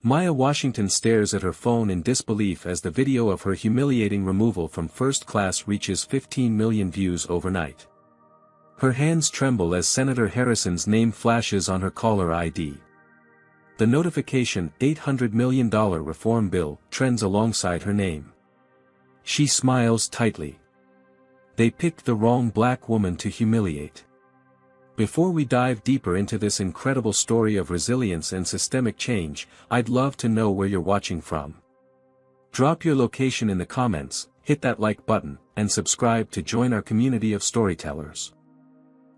Maya Washington stares at her phone in disbelief as the video of her humiliating removal from first class reaches 15 million views overnight. Her hands tremble as Senator Harrison's name flashes on her caller ID. The notification, $800 million reform bill, trends alongside her name. She smiles tightly. They picked the wrong black woman to humiliate. Before we dive deeper into this incredible story of resilience and systemic change, I'd love to know where you're watching from. Drop your location in the comments, hit that like button, and subscribe to join our community of storytellers.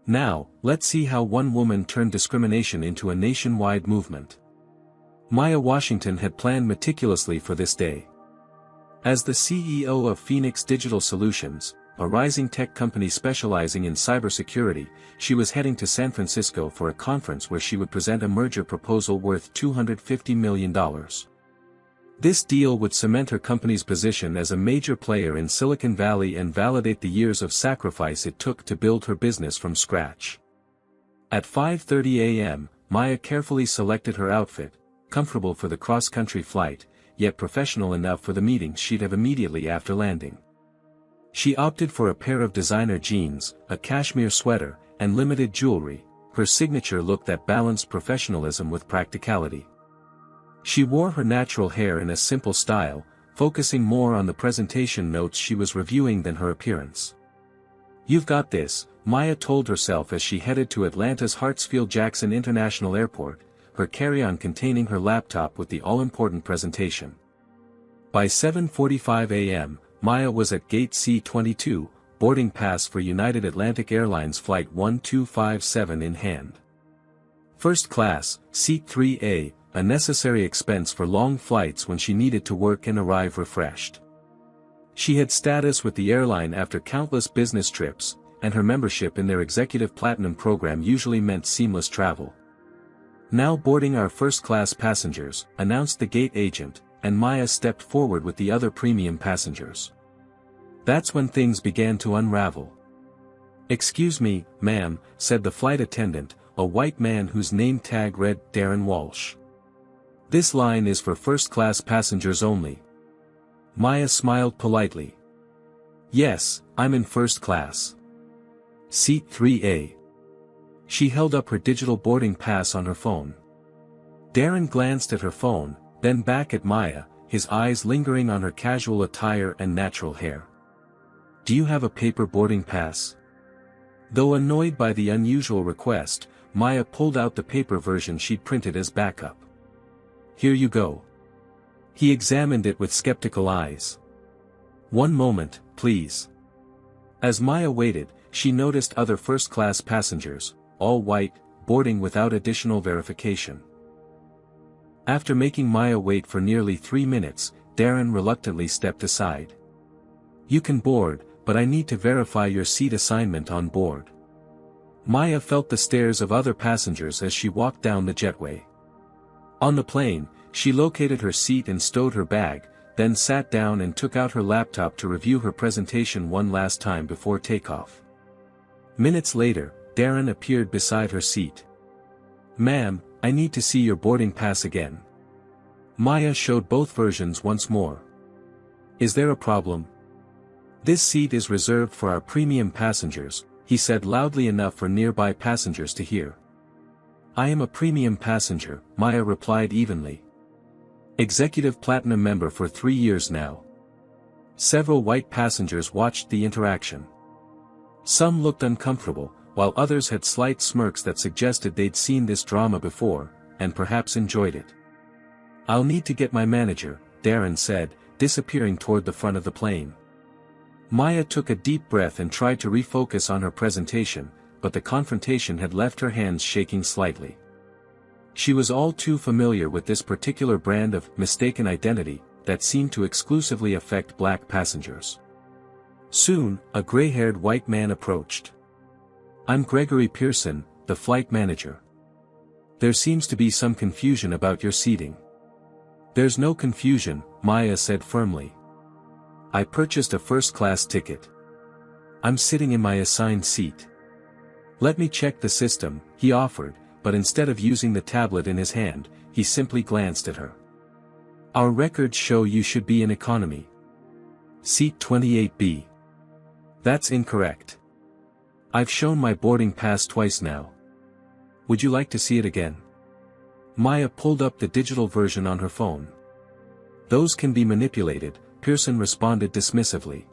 Now, let's see how one woman turned discrimination into a nationwide movement. Maya Washington had planned meticulously for this day. As the CEO of Phoenix Digital Solutions, a rising tech company specializing in cybersecurity, she was heading to San Francisco for a conference where she would present a merger proposal worth $250 million. This deal would cement her company's position as a major player in Silicon Valley and validate the years of sacrifice it took to build her business from scratch. At 5:30 a.m., Maya carefully selected her outfit, comfortable for the cross-country flight, yet professional enough for the meetings she'd have immediately after landing. She opted for a pair of designer jeans, a cashmere sweater, and limited jewelry, her signature look that balanced professionalism with practicality. She wore her natural hair in a simple style, focusing more on the presentation notes she was reviewing than her appearance. "You've got this," Maya told herself as she headed to Atlanta's Hartsfield-Jackson International Airport, her carry-on containing her laptop with the all-important presentation. By 7:45 a.m., Maya was at Gate C-22, boarding pass for United Atlantic Airlines Flight 1257 in hand. First class, Seat 3A, a necessary expense for long flights when she needed to work and arrive refreshed. She had status with the airline after countless business trips, and her membership in their Executive Platinum program usually meant seamless travel. "Now boarding our first-class passengers," announced the gate agent, and Maya stepped forward with the other premium passengers. That's when things began to unravel. "Excuse me, ma'am," said the flight attendant, a white man whose name tag read Darren Walsh. "This line is for first-class passengers only." Maya smiled politely. "Yes, I'm in first class. Seat 3A. She held up her digital boarding pass on her phone. Darren glanced at her phone, then back at Maya, his eyes lingering on her casual attire and natural hair. "Do you have a paper boarding pass?" Though annoyed by the unusual request, Maya pulled out the paper version she'd printed as backup. "Here you go." He examined it with skeptical eyes. "One moment, please." As Maya waited, she noticed other first-class passengers, all white, boarding without additional verification. After making Maya wait for nearly 3 minutes, Darren reluctantly stepped aside. "You can board, but I need to verify your seat assignment on board." Maya felt the stares of other passengers as she walked down the jetway. On the plane, she located her seat and stowed her bag, then sat down and took out her laptop to review her presentation one last time before takeoff. Minutes later, Darren appeared beside her seat. "Ma'am, I need to see your boarding pass again." Maya showed both versions once more. "Is there a problem?" "This seat is reserved for our premium passengers," he said loudly enough for nearby passengers to hear. "I am a premium passenger," Maya replied evenly. "Executive Platinum member for 3 years now." Several white passengers watched the interaction. Some looked uncomfortable, while others had slight smirks that suggested they'd seen this drama before, and perhaps enjoyed it. "I'll need to get my manager," Darren said, disappearing toward the front of the plane. Maya took a deep breath and tried to refocus on her presentation, but the confrontation had left her hands shaking slightly. She was all too familiar with this particular brand of mistaken identity that seemed to exclusively affect black passengers. Soon, a gray-haired white man approached. "I'm Gregory Pearson, the flight manager. There seems to be some confusion about your seating." "There's no confusion," Maya said firmly. "I purchased a first-class ticket. I'm sitting in my assigned seat." "Let me check the system," he offered, but instead of using the tablet in his hand, he simply glanced at her. Our records show you should be in economy. Seat 28B. That's incorrect. I've shown my boarding pass twice now. Would you like to see it again? Maya pulled up the digital version on her phone. Those can be manipulated, Pearson responded dismissively.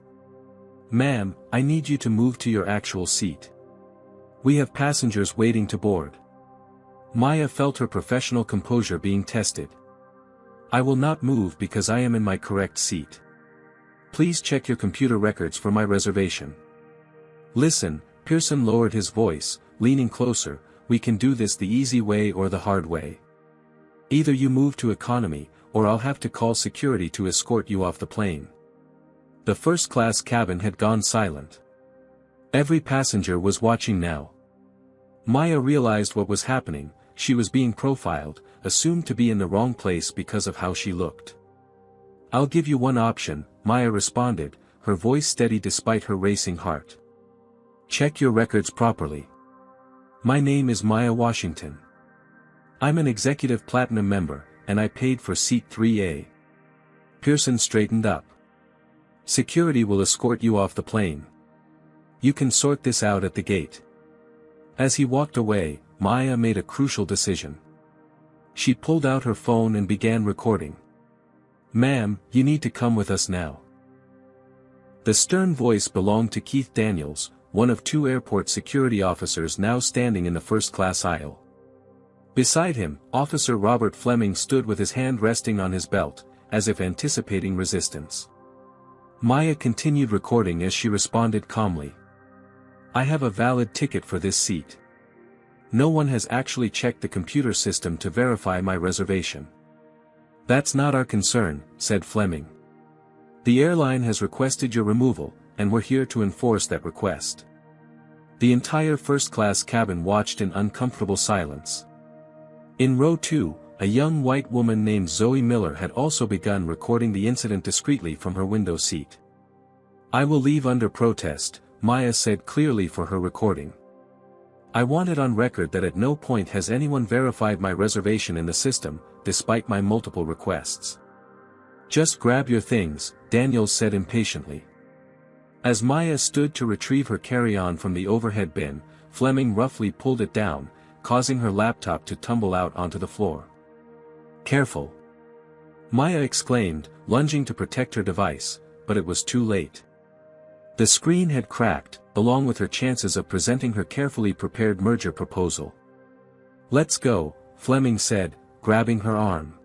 Ma'am, I need you to move to your actual seat. We have passengers waiting to board. Maya felt her professional composure being tested. I will not move because I am in my correct seat. Please check your computer records for my reservation. Listen, Pearson lowered his voice, leaning closer, we can do this the easy way or the hard way. Either you move to economy, or I'll have to call security to escort you off the plane. The first-class cabin had gone silent. Every passenger was watching now. Maya realized what was happening. She was being profiled, assumed to be in the wrong place because of how she looked. I'll give you one option, Maya responded, her voice steady despite her racing heart. Check your records properly. My name is Maya Washington. I'm an executive platinum member, and I paid for seat 3A. Pearson straightened up. Security will escort you off the plane. You can sort this out at the gate. As he walked away, Maya made a crucial decision. She pulled out her phone and began recording. Ma'am, you need to come with us now. The stern voice belonged to Keith Daniels, one of two airport security officers now standing in the first-class aisle. Beside him, Officer Robert Fleming stood with his hand resting on his belt, as if anticipating resistance. Maya continued recording as she responded calmly. I have a valid ticket for this seat. No one has actually checked the computer system to verify my reservation. That's not our concern, said Fleming. The airline has requested your removal, and we're here to enforce that request. The entire first-class cabin watched in uncomfortable silence. In row 2, a young white woman named Zoe Miller had also begun recording the incident discreetly from her window seat. I will leave under protest, Maya said clearly for her recording. I want it on record that at no point has anyone verified my reservation in the system, despite my multiple requests. Just grab your things, Daniels said impatiently. As Maya stood to retrieve her carry-on from the overhead bin, Fleming roughly pulled it down, causing her laptop to tumble out onto the floor. Careful! Maya exclaimed, lunging to protect her device, but it was too late. The screen had cracked, along with her chances of presenting her carefully prepared merger proposal. Let's go, Fleming said, grabbing her arm.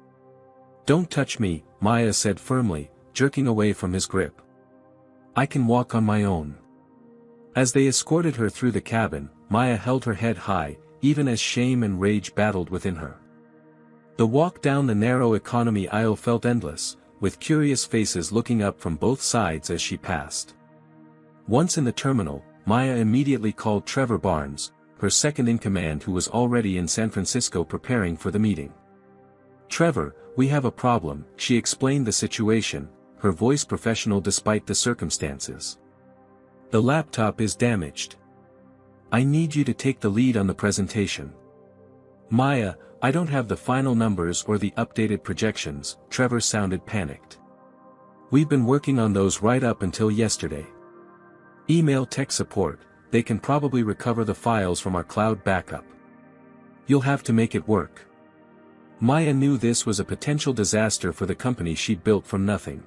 Don't touch me, Maya said firmly, jerking away from his grip. I can walk on my own. As they escorted her through the cabin, Maya held her head high, even as shame and rage battled within her. The walk down the narrow economy aisle felt endless, with curious faces looking up from both sides as she passed. Once in the terminal, Maya immediately called Trevor Barnes, her second-in-command who was already in San Francisco preparing for the meeting. Trevor, we have a problem, she explained the situation, her voice professional despite the circumstances. The laptop is damaged. I need you to take the lead on the presentation. Maya, I don't have the final numbers or the updated projections, Trevor sounded panicked. We've been working on those right up until yesterday. Email tech support, they can probably recover the files from our cloud backup. You'll have to make it work. Maya knew this was a potential disaster for the company she'd built from nothing.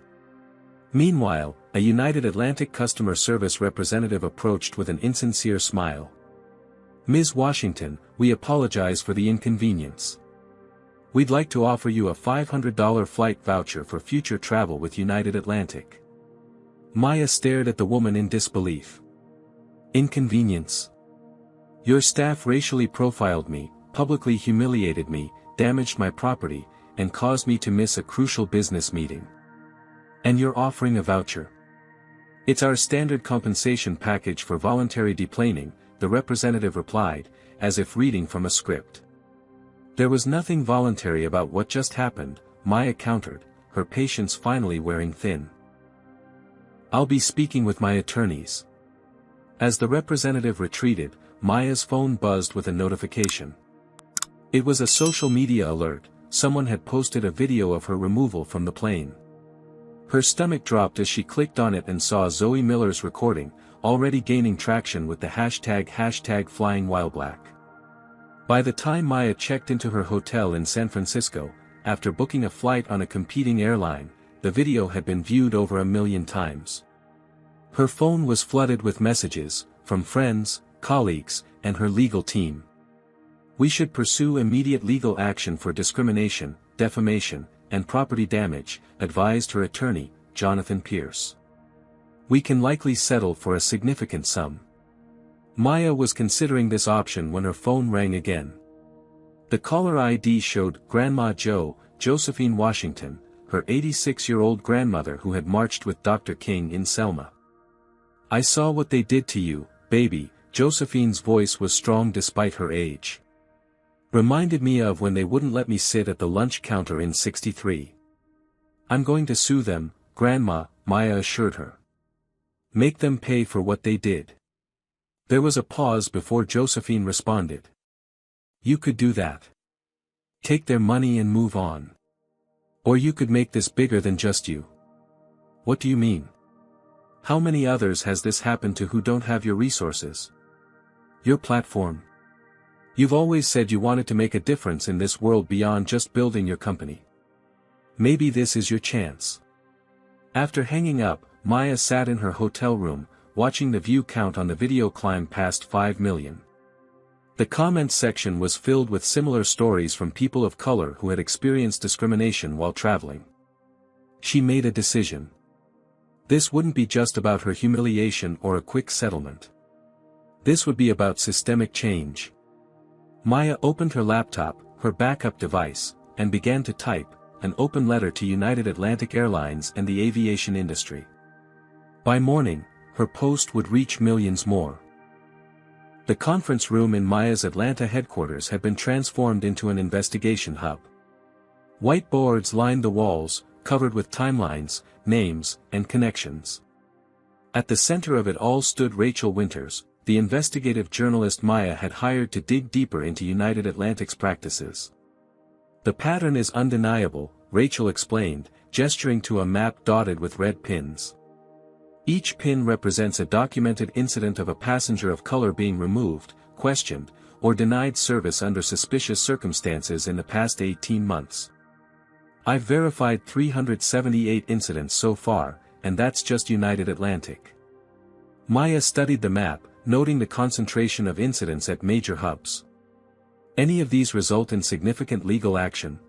Meanwhile, a United Atlantic customer service representative approached with an insincere smile. Ms. Washington, we apologize for the inconvenience. We'd like to offer you a $500 flight voucher for future travel with United Atlantic. Maya stared at the woman in disbelief. Inconvenience? Your staff racially profiled me, publicly humiliated me, damaged my property, and caused me to miss a crucial business meeting. And you're offering a voucher? It's our standard compensation package for voluntary deplaning, the representative replied, as if reading from a script. There was nothing voluntary about what just happened, Maya countered, her patience finally wearing thin. I'll be speaking with my attorneys. As the representative retreated, Maya's phone buzzed with a notification. It was a social media alert, someone had posted a video of her removal from the plane. Her stomach dropped as she clicked on it and saw Zoe Miller's recording, already gaining traction with the hashtag #FlyingWhileBlack. By the time Maya checked into her hotel in San Francisco, after booking a flight on a competing airline, the video had been viewed over 1 million times. Her phone was flooded with messages, from friends, colleagues, and her legal team. "We should pursue immediate legal action for discrimination, defamation, and property damage," advised her attorney, Jonathan Pierce. "We can likely settle for a significant sum." Maya was considering this option when her phone rang again. The caller ID showed Grandma Josephine Washington, her 86-year-old grandmother who had marched with Dr. King in Selma. "I saw what they did to you, baby," Josephine's voice was strong despite her age. "Reminded me of when they wouldn't let me sit at the lunch counter in '63. I'm going to sue them, Grandma," Maya assured her. "Make them pay for what they did." There was a pause before Josephine responded. "You could do that. Take their money and move on. Or you could make this bigger than just you." "What do you mean? How many others has this happened to who don't have your resources? Your platform? You've always said you wanted to make a difference in this world beyond just building your company. Maybe this is your chance." After hanging up, Maya sat in her hotel room, watching the view count on the video climb past 5 million. The comments section was filled with similar stories from people of color who had experienced discrimination while traveling. She made a decision. This wouldn't be just about her humiliation or a quick settlement. This would be about systemic change. Maya opened her laptop, her backup device, and began to type, an open letter to United Atlantic Airlines and the aviation industry. By morning, her post would reach millions more. The conference room in Maya's Atlanta headquarters had been transformed into an investigation hub. Whiteboards lined the walls, covered with timelines, names, and connections. At the center of it all stood Rachel Winters, the investigative journalist Maya had hired to dig deeper into United Atlantic's practices. "The pattern is undeniable," Rachel explained, gesturing to a map dotted with red pins. Each pin represents a documented incident of a passenger of color being removed, questioned, or denied service under suspicious circumstances in the past 18 months. "I've verified 378 incidents so far, and that's just United Atlantic." Maya studied the map, noting the concentration of incidents at major hubs. "Any of these result in significant legal action?"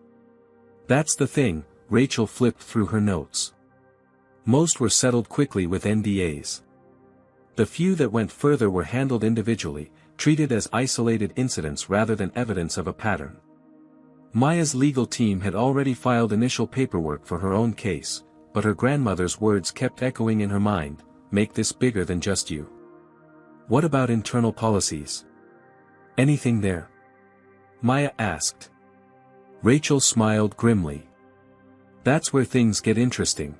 "That's the thing," Rachel flipped through her notes. "Most were settled quickly with NDAs. The few that went further were handled individually, treated as isolated incidents rather than evidence of a pattern." Maya's legal team had already filed initial paperwork for her own case, but her grandmother's words kept echoing in her mind, "Make this bigger than just you." "What about internal policies? Anything there?" Maya asked. Rachel smiled grimly. "That's where things get interesting.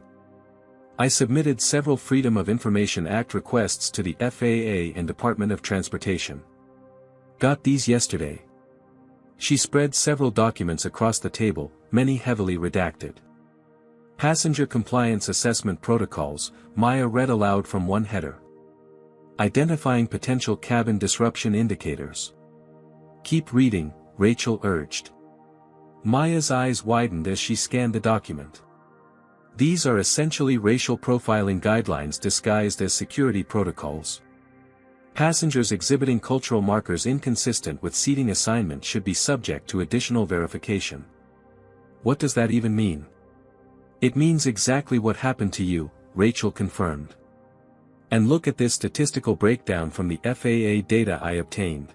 I submitted several Freedom of Information Act requests to the FAA and Department of Transportation. Got these yesterday." She spread several documents across the table, many heavily redacted. "Passenger Compliance Assessment Protocols," Maya read aloud from one header. "Identifying potential cabin disruption indicators." "Keep reading," Rachel urged. Maya's eyes widened as she scanned the document. These are essentially racial profiling guidelines disguised as security protocols. Passengers exhibiting cultural markers inconsistent with seating assignment should be subject to additional verification. "What does that even mean?" "It means exactly what happened to you," Rachel confirmed. "And look at this statistical breakdown from the FAA data I obtained."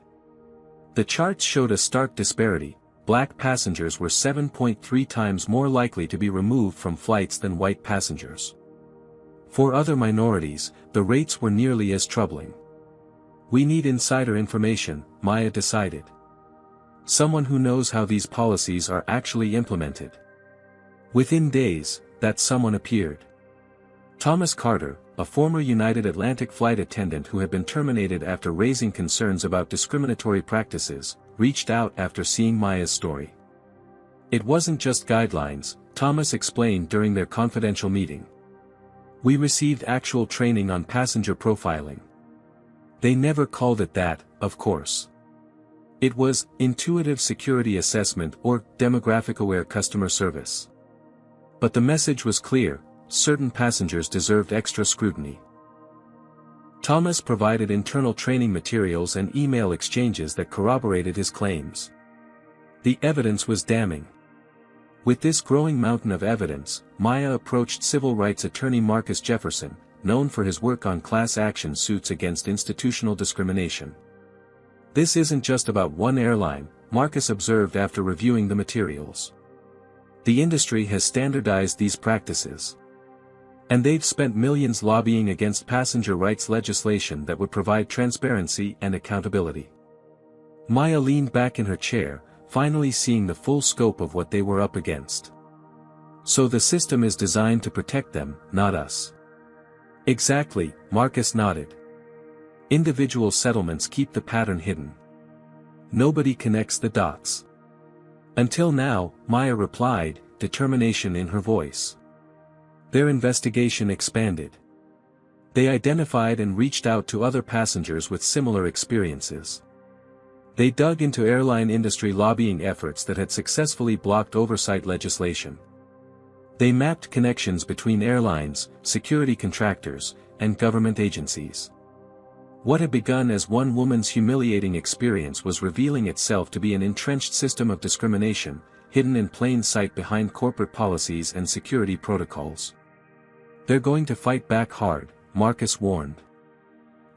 The charts showed a stark disparity. Black passengers were 7.3 times more likely to be removed from flights than white passengers. For other minorities, the rates were nearly as troubling. "We need insider information," Maya decided. "Someone who knows how these policies are actually implemented." Within days, that someone appeared. Thomas Carter, a former United Atlantic flight attendant who had been terminated after raising concerns about discriminatory practices, reached out after seeing Maya's story. It wasn't just guidelines, Thomas explained during their confidential meeting. We received actual training on passenger profiling. They never called it that, of course. It was intuitive security assessment or demographic-aware customer service. But the message was clear: certain passengers deserved extra scrutiny. Thomas provided internal training materials and email exchanges that corroborated his claims. The evidence was damning. With this growing mountain of evidence, Maya approached civil rights attorney Marcus Jefferson, known for his work on class action suits against institutional discrimination. This isn't just about one airline, Marcus observed after reviewing the materials. The industry has standardized these practices. And they've spent millions lobbying against passenger rights legislation that would provide transparency and accountability. Maya leaned back in her chair, finally seeing the full scope of what they were up against. So the system is designed to protect them, not us. Exactly, Marcus nodded. Individual settlements keep the pattern hidden. Nobody connects the dots. Until now, Maya replied, determination in her voice. Their investigation expanded. They identified and reached out to other passengers with similar experiences. They dug into airline industry lobbying efforts that had successfully blocked oversight legislation. They mapped connections between airlines, security contractors, and government agencies. What had begun as one woman's humiliating experience was revealing itself to be an entrenched system of discrimination, hidden in plain sight behind corporate policies and security protocols. They're going to fight back hard, Marcus warned.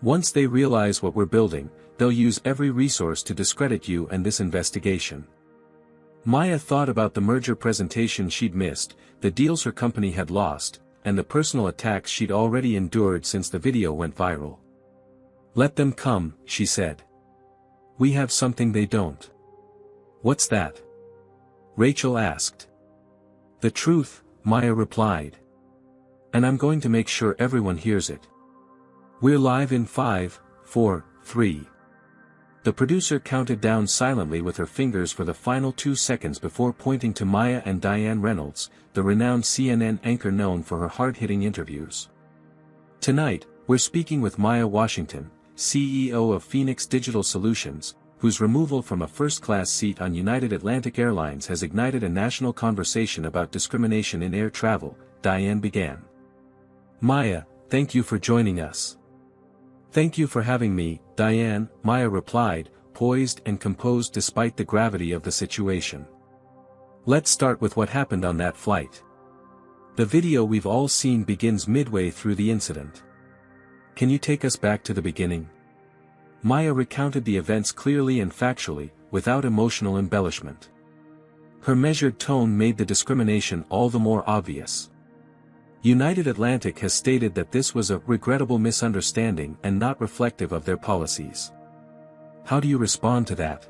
Once they realize what we're building, they'll use every resource to discredit you and this investigation. Maya thought about the merger presentation she'd missed, the deals her company had lost, and the personal attacks she'd already endured since the video went viral. Let them come, she said. We have something they don't. What's that? Rachel asked. The truth, Maya replied. And I'm going to make sure everyone hears it. We're live in 5, 4, 3. The producer counted down silently with her fingers for the final 2 seconds before pointing to Maya and Diane Reynolds, the renowned CNN anchor known for her hard-hitting interviews. Tonight, we're speaking with Maya Washington, CEO of Phoenix Digital Solutions, whose removal from a first-class seat on United Atlantic Airlines has ignited a national conversation about discrimination in air travel, Diane began. Maya, thank you for joining us. Thank you for having me, Diane, Maya replied, poised and composed despite the gravity of the situation. Let's start with what happened on that flight. The video we've all seen begins midway through the incident. Can you take us back to the beginning? Maya recounted the events clearly and factually, without emotional embellishment. Her measured tone made the discrimination all the more obvious. United Atlantic has stated that this was a regrettable misunderstanding and not reflective of their policies. How do you respond to that?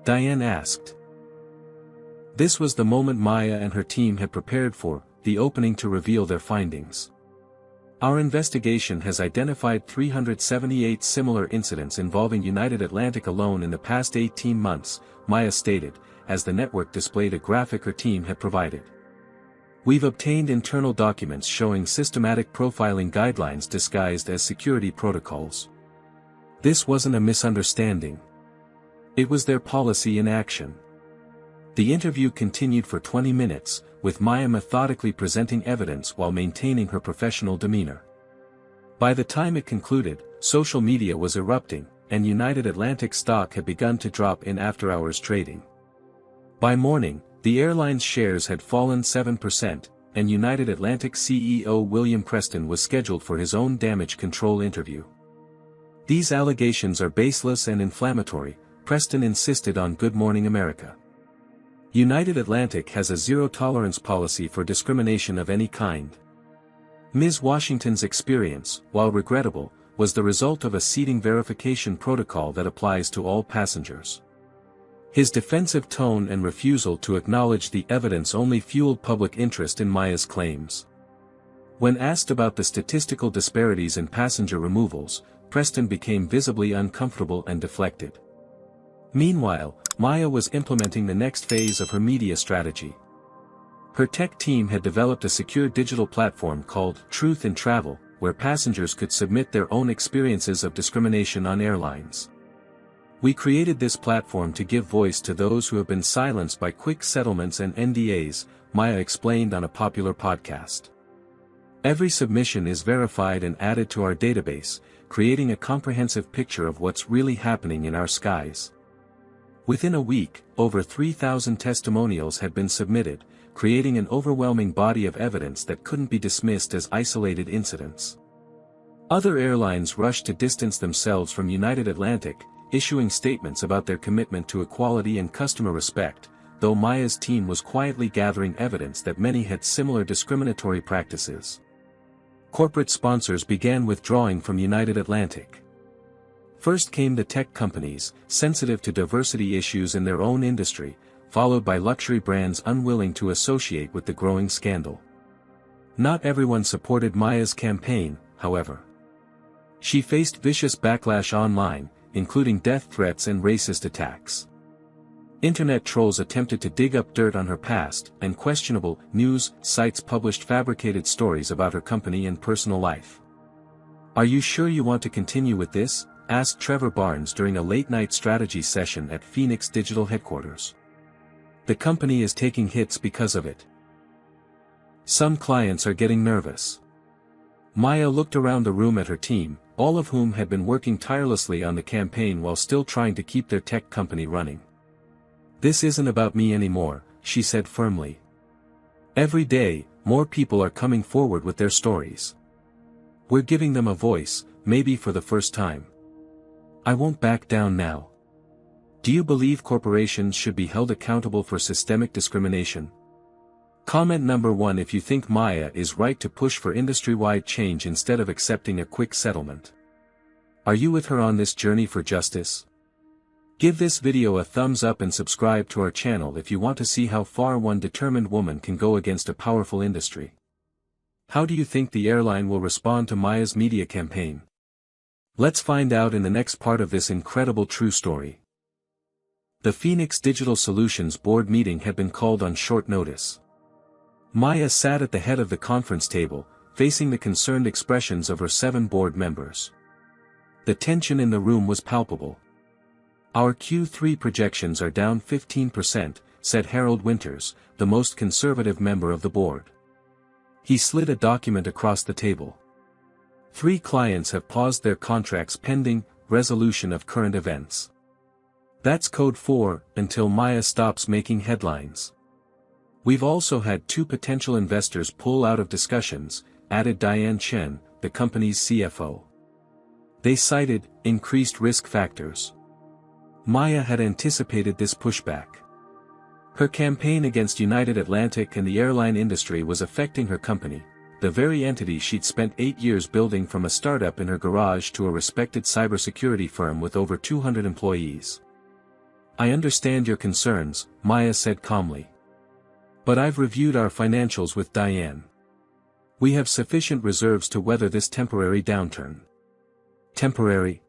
Diane asked. This was the moment Maya and her team had prepared for, the opening to reveal their findings. Our investigation has identified 378 similar incidents involving United Atlantic alone in the past 18 months, Maya stated, as the network displayed a graphic her team had provided. We've obtained internal documents showing systematic profiling guidelines disguised as security protocols. This wasn't a misunderstanding. It was their policy in action. The interview continued for 20 minutes, with Maya methodically presenting evidence while maintaining her professional demeanor. By the time it concluded, social media was erupting, and United Atlantic stock had begun to drop in after-hours trading. By morning, the airline's shares had fallen 7%, and United Atlantic CEO William Preston was scheduled for his own damage control interview. These allegations are baseless and inflammatory, Preston insisted on Good Morning America. United Atlantic has a zero-tolerance policy for discrimination of any kind. Ms. Washington's experience, while regrettable, was the result of a seating verification protocol that applies to all passengers. His defensive tone and refusal to acknowledge the evidence only fueled public interest in Maya's claims. When asked about the statistical disparities in passenger removals, Preston became visibly uncomfortable and deflected. Meanwhile, Maya was implementing the next phase of her media strategy. Her tech team had developed a secure digital platform called Truth in Travel, where passengers could submit their own experiences of discrimination on airlines. We created this platform to give voice to those who have been silenced by quick settlements and NDAs, Maya explained on a popular podcast. Every submission is verified and added to our database, creating a comprehensive picture of what's really happening in our skies. Within a week, over 3,000 testimonials had been submitted, creating an overwhelming body of evidence that couldn't be dismissed as isolated incidents. Other airlines rushed to distance themselves from United Atlantic, issuing statements about their commitment to equality and customer respect, though Maya's team was quietly gathering evidence that many had similar discriminatory practices. Corporate sponsors began withdrawing from United Atlantic. First came the tech companies, sensitive to diversity issues in their own industry, followed by luxury brands unwilling to associate with the growing scandal. Not everyone supported Maya's campaign, however. She faced vicious backlash online, including death threats and racist attacks. Internet trolls attempted to dig up dirt on her past, and questionable news sites published fabricated stories about her company and personal life. "Are you sure you want to continue with this?" asked Trevor Barnes during a late-night strategy session at Phoenix Digital headquarters. "The company is taking hits because of it. Some clients are getting nervous." Maya looked around the room at her team, all of whom had been working tirelessly on the campaign while still trying to keep their tech company running. "This isn't about me anymore," she said firmly. "Every day, more people are coming forward with their stories. We're giving them a voice, maybe for the first time. I won't back down now." Do you believe corporations should be held accountable for systemic discrimination? Comment number 1 if you think Maya is right to push for industry-wide change instead of accepting a quick settlement. Are you with her on this journey for justice? Give this video a thumbs up and subscribe to our channel if you want to see how far one determined woman can go against a powerful industry. How do you think the airline will respond to Maya's media campaign? Let's find out in the next part of this incredible true story. The Phoenix Digital Solutions board meeting had been called on short notice. Maya sat at the head of the conference table, facing the concerned expressions of her 7 board members. The tension in the room was palpable. "Our Q3 projections are down 15%, said Harold Winters, the most conservative member of the board. He slid a document across the table. 3 clients have paused their contracts pending resolution of current events. That's code for, until Maya stops making headlines. We've also had 2 potential investors pull out of discussions," added Diane Chen, the company's CFO. They cited increased risk factors. Maya had anticipated this pushback. Her campaign against United Atlantic and the airline industry was affecting her company, the very entity she'd spent 8 years building from a startup in her garage to a respected cybersecurity firm with over 200 employees. "I understand your concerns," Maya said calmly. "But I've reviewed our financials with Diane. We have sufficient reserves to weather this temporary downturn." "Temporary?"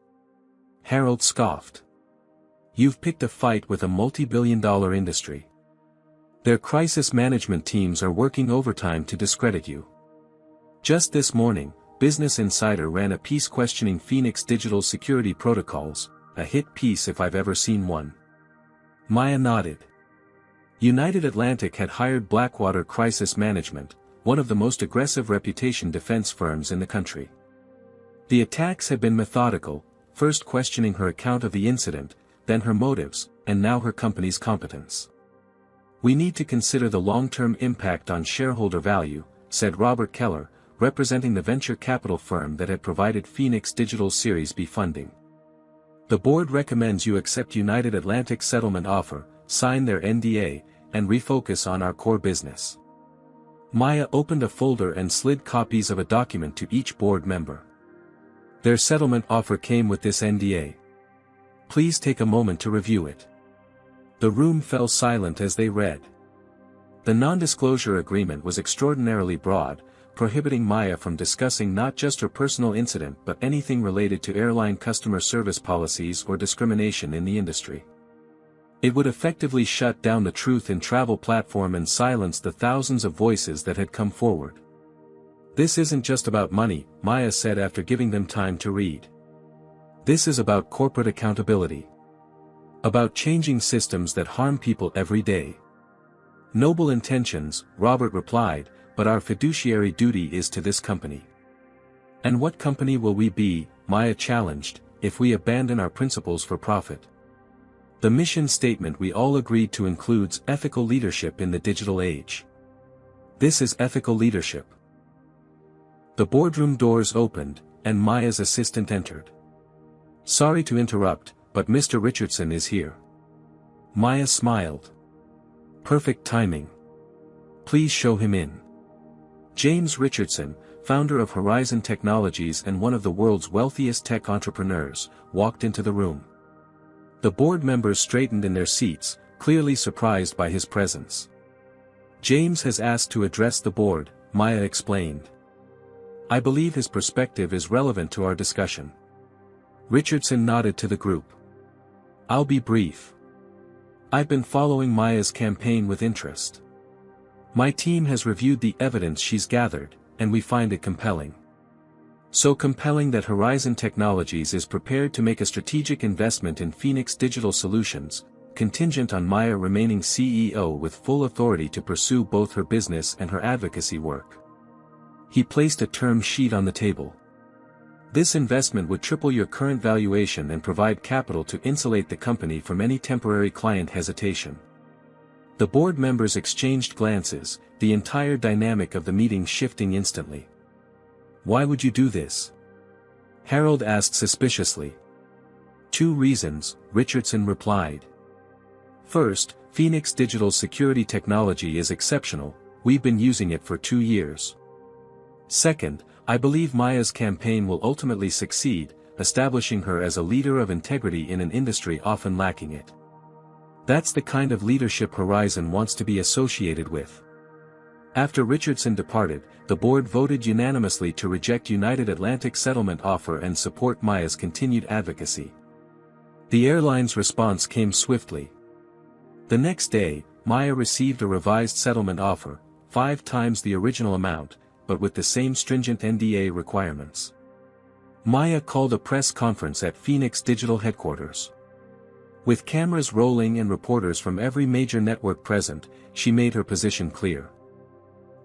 Harold scoffed. "You've picked a fight with a multi-billion-dollar industry. Their crisis management teams are working overtime to discredit you. Just this morning, Business Insider ran a piece questioning Phoenix Digital security protocols, a hit piece if I've ever seen one." Maya nodded. United Atlantic had hired Blackwater Crisis Management, one of the most aggressive reputation defense firms in the country. The attacks had been methodical, first questioning her account of the incident, then her motives, and now her company's competence. "We need to consider the long-term impact on shareholder value," said Robert Keller, representing the venture capital firm that had provided Phoenix Digital Series B funding. "The board recommends you accept United Atlantic's settlement offer, sign their NDA, and refocus on our core business." Maya opened a folder and slid copies of a document to each board member. "Their settlement offer came with this NDA. Please take a moment to review it." The room fell silent as they read. The non-disclosure agreement was extraordinarily broad, prohibiting Maya from discussing not just her personal incident but anything related to airline customer service policies or discrimination in the industry. It would effectively shut down the truth in travel platform and silence the thousands of voices that had come forward. This isn't just about money, Maya said after giving them time to read. This is about corporate accountability. About changing systems that harm people every day. Noble intentions, Robert replied, but our fiduciary duty is to this company. And what company will we be, Maya challenged, if we abandon our principles for profit? The mission statement we all agreed to includes ethical leadership in the digital age. This is ethical leadership. The boardroom doors opened, and Maya's assistant entered. Sorry to interrupt, but Mr. Richardson is here. Maya smiled. Perfect timing. Please show him in. James Richardson, founder of Horizon Technologies and one of the world's wealthiest tech entrepreneurs, walked into the room. The board members straightened in their seats, clearly surprised by his presence. James has asked to address the board, Maya explained. I believe his perspective is relevant to our discussion. Richardson nodded to the group. I'll be brief. I've been following Maya's campaign with interest. My team has reviewed the evidence she's gathered, and we find it compelling. So compelling that Horizon Technologies is prepared to make a strategic investment in Phoenix Digital Solutions, contingent on Maya remaining CEO with full authority to pursue both her business and her advocacy work. He placed a term sheet on the table. This investment would triple your current valuation and provide capital to insulate the company from any temporary client hesitation. The board members exchanged glances, the entire dynamic of the meeting shifting instantly. Why would you do this? Harold asked suspiciously. 2 reasons, Richardson replied. First, Phoenix Digital security technology is exceptional, we've been using it for 2 years. Second, I believe Maya's campaign will ultimately succeed, establishing her as a leader of integrity in an industry often lacking it. That's the kind of leadership Horizon wants to be associated with. After Richardson departed, the board voted unanimously to reject United Atlantic's settlement offer and support Maya's continued advocacy. The airline's response came swiftly. The next day, Maya received a revised settlement offer, 5 times the original amount, but with the same stringent NDA requirements. Maya called a press conference at Phoenix Digital headquarters. With cameras rolling and reporters from every major network present, she made her position clear.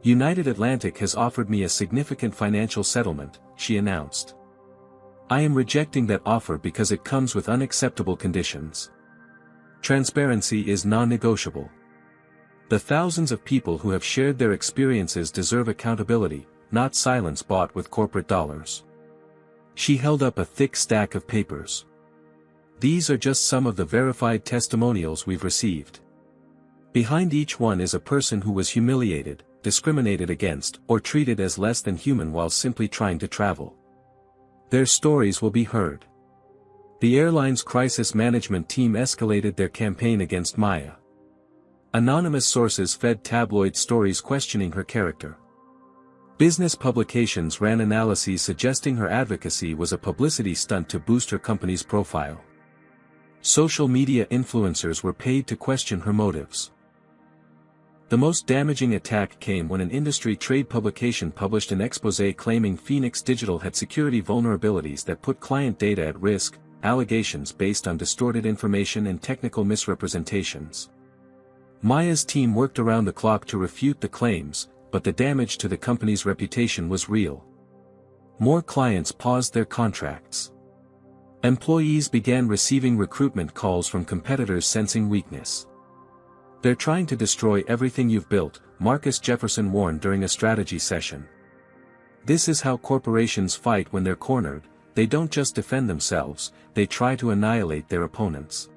United Atlantic has offered me a significant financial settlement, she announced. I am rejecting that offer because it comes with unacceptable conditions. Transparency is non-negotiable. The thousands of people who have shared their experiences deserve accountability, not silence bought with corporate dollars. She held up a thick stack of papers. These are just some of the verified testimonials we've received. Behind each one is a person who was humiliated, discriminated against, or treated as less than human while simply trying to travel. Their stories will be heard. The airline's crisis management team escalated their campaign against Maya. Anonymous sources fed tabloid stories questioning her character. Business publications ran analyses suggesting her advocacy was a publicity stunt to boost her company's profile. Social media influencers were paid to question her motives. The most damaging attack came when an industry trade publication published an exposé claiming Phoenix Digital had security vulnerabilities that put client data at risk, allegations based on distorted information and technical misrepresentations. Maya's team worked around the clock to refute the claims, but the damage to the company's reputation was real. More clients paused their contracts. Employees began receiving recruitment calls from competitors sensing weakness. They're trying to destroy everything you've built, Marcus Jefferson warned during a strategy session. This is how corporations fight when they're cornered, they don't just defend themselves, they try to annihilate their opponents.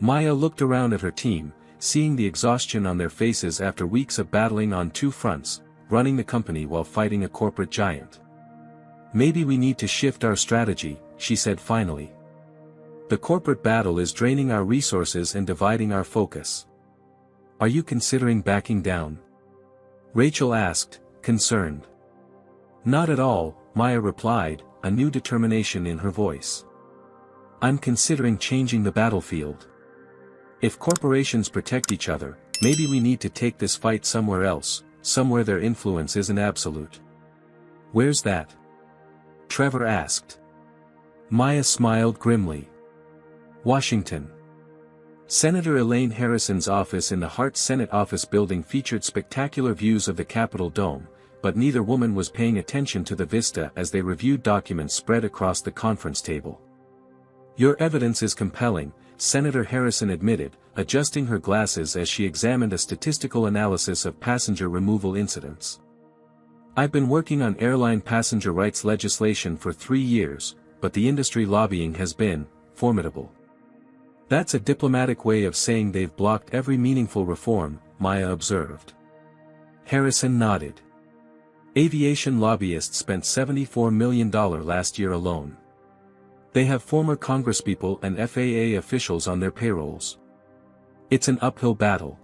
Maya looked around at her team, seeing the exhaustion on their faces after weeks of battling on 2 fronts, running the company while fighting a corporate giant. Maybe we need to shift our strategy, she said finally. The corporate battle is draining our resources and dividing our focus. Are you considering backing down? Rachel asked, concerned. Not at all, Maya replied, a new determination in her voice. I'm considering changing the battlefield. If corporations protect each other, maybe we need to take this fight somewhere else, somewhere their influence isn't absolute. Where's that? Trevor asked. Maya smiled grimly. Washington. Senator Elaine Harrison's office in the Hart Senate Office Building featured spectacular views of the Capitol Dome, but neither woman was paying attention to the vista as they reviewed documents spread across the conference table. Your evidence is compelling, Senator Harrison admitted, adjusting her glasses as she examined a statistical analysis of passenger removal incidents. I've been working on airline passenger rights legislation for 3 years, but the industry lobbying has been formidable. That's a diplomatic way of saying they've blocked every meaningful reform, Maya observed. Harrison nodded. Aviation lobbyists spent $74 million last year alone. They have former congresspeople and FAA officials on their payrolls. It's an uphill battle.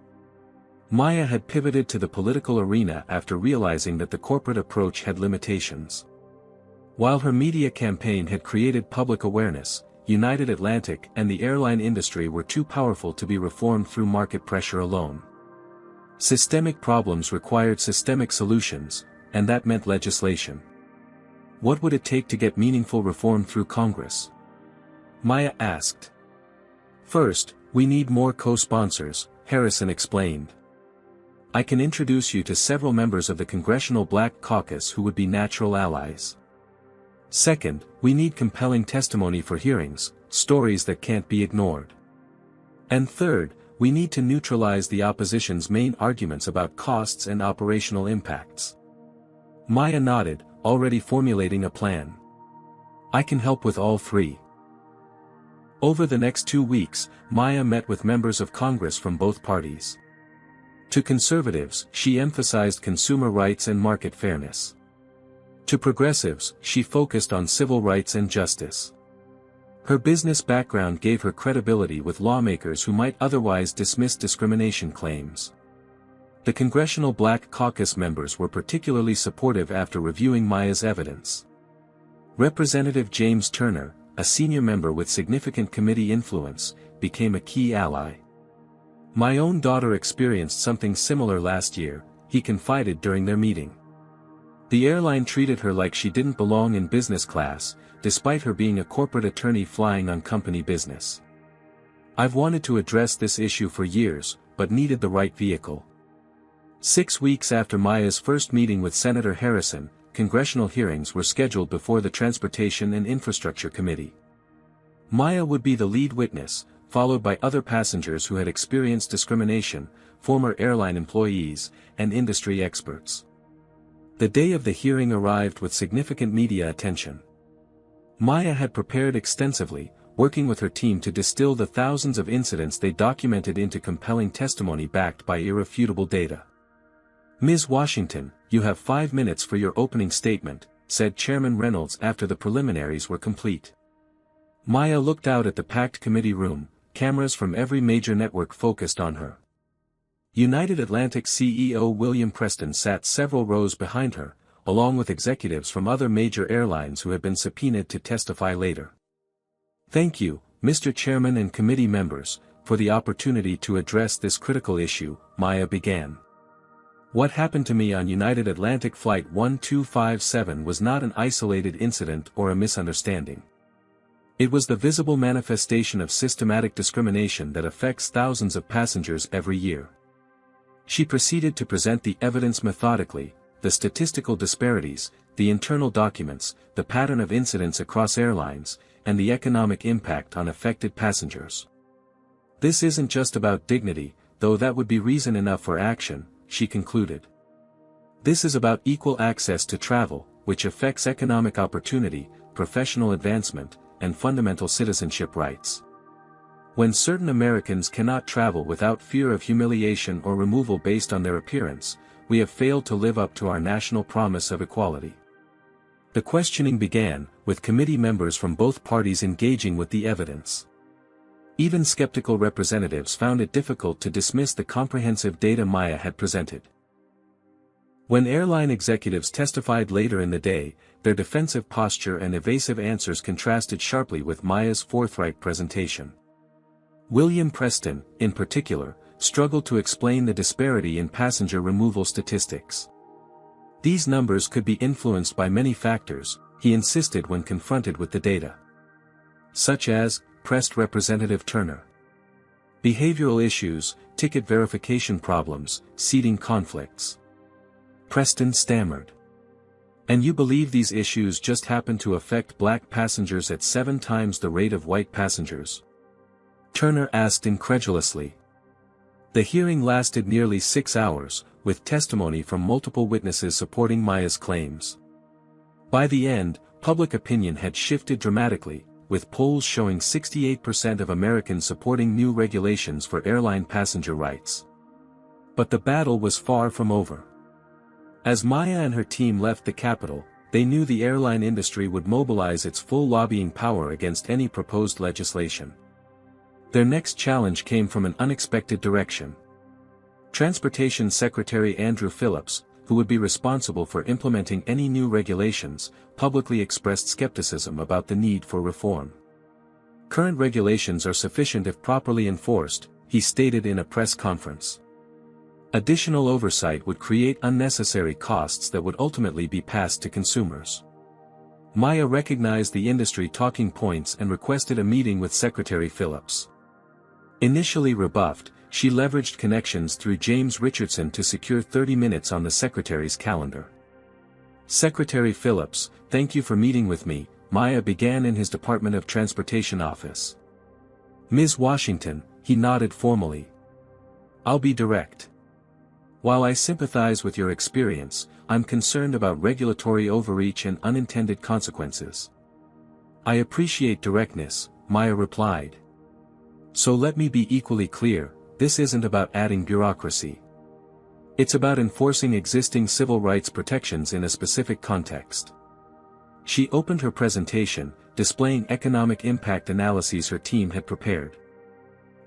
Maya had pivoted to the political arena after realizing that the corporate approach had limitations. While her media campaign had created public awareness, United Atlantic and the airline industry were too powerful to be reformed through market pressure alone. Systemic problems required systemic solutions, and that meant legislation. What would it take to get meaningful reform through Congress? Maya asked. First, we need more co-sponsors, Harrison explained. I can introduce you to several members of the Congressional Black Caucus who would be natural allies. Second, we need compelling testimony for hearings, stories that can't be ignored. And third, we need to neutralize the opposition's main arguments about costs and operational impacts. Maya nodded, already formulating a plan. I can help with all three. Over the next 2 weeks, Maya met with members of Congress from both parties. To conservatives, she emphasized consumer rights and market fairness. To progressives, she focused on civil rights and justice. Her business background gave her credibility with lawmakers who might otherwise dismiss discrimination claims. The Congressional Black Caucus members were particularly supportive after reviewing Maya's evidence. Representative James Turner, a senior member with significant committee influence, became a key ally. My own daughter experienced something similar last year, he confided during their meeting. The airline treated her like she didn't belong in business class, despite her being a corporate attorney flying on company business. I've wanted to address this issue for years, but needed the right vehicle. 6 weeks after Maya's first meeting with Senator Harrison, congressional hearings were scheduled before the Transportation and Infrastructure Committee. Maya would be the lead witness, followed by other passengers who had experienced discrimination, former airline employees, and industry experts. The day of the hearing arrived with significant media attention. Maya had prepared extensively, working with her team to distill the thousands of incidents they documented into compelling testimony backed by irrefutable data. Ms. Washington, you have 5 minutes for your opening statement, said Chairman Reynolds after the preliminaries were complete. Maya looked out at the packed committee room, cameras from every major network focused on her. United Atlantic CEO William Preston sat several rows behind her, along with executives from other major airlines who had been subpoenaed to testify later. Thank you, Mr. Chairman and committee members, for the opportunity to address this critical issue, Maya began. What happened to me on United Atlantic Flight 1257 was not an isolated incident or a misunderstanding. It was the visible manifestation of systematic discrimination that affects thousands of passengers every year. She proceeded to present the evidence methodically, the statistical disparities, the internal documents, the pattern of incidents across airlines, and the economic impact on affected passengers. This isn't just about dignity, though that would be reason enough for action, she concluded. This is about equal access to travel, which affects economic opportunity, professional advancement, and fundamental citizenship rights. When certain Americans cannot travel without fear of humiliation or removal based on their appearance, we have failed to live up to our national promise of equality. The questioning began, with committee members from both parties engaging with the evidence. Even skeptical representatives found it difficult to dismiss the comprehensive data Maya had presented. When airline executives testified later in the day, their defensive posture and evasive answers contrasted sharply with Maya's forthright presentation. William Preston, in particular, struggled to explain the disparity in passenger removal statistics. These numbers could be influenced by many factors, he insisted when confronted with the data. Such as, pressed Representative Turner. Behavioral issues, ticket verification problems, seating conflicts. Preston stammered. And you believe these issues just happen to affect black passengers at 7 times the rate of white passengers? Turner asked incredulously. The hearing lasted nearly 6 hours, with testimony from multiple witnesses supporting Maya's claims. By the end, public opinion had shifted dramatically, with polls showing 68% of Americans supporting new regulations for airline passenger rights. But the battle was far from over. As Maya and her team left the Capitol, they knew the airline industry would mobilize its full lobbying power against any proposed legislation. Their next challenge came from an unexpected direction. Transportation Secretary Andrew Phillips, who would be responsible for implementing any new regulations, publicly expressed skepticism about the need for reform. Current regulations are sufficient if properly enforced, he stated in a press conference. Additional oversight would create unnecessary costs that would ultimately be passed to consumers. Maya recognized the industry talking points and requested a meeting with Secretary Phillips. Initially rebuffed, she leveraged connections through James Richardson to secure 30 minutes on the Secretary's calendar. Secretary Phillips, thank you for meeting with me, Maya began in his Department of Transportation office. Ms. Washington, he nodded formally. I'll be direct. While I sympathize with your experience, I'm concerned about regulatory overreach and unintended consequences. I appreciate directness, Maya replied. So let me be equally clear, this isn't about adding bureaucracy. It's about enforcing existing civil rights protections in a specific context. She opened her presentation, displaying economic impact analyses her team had prepared.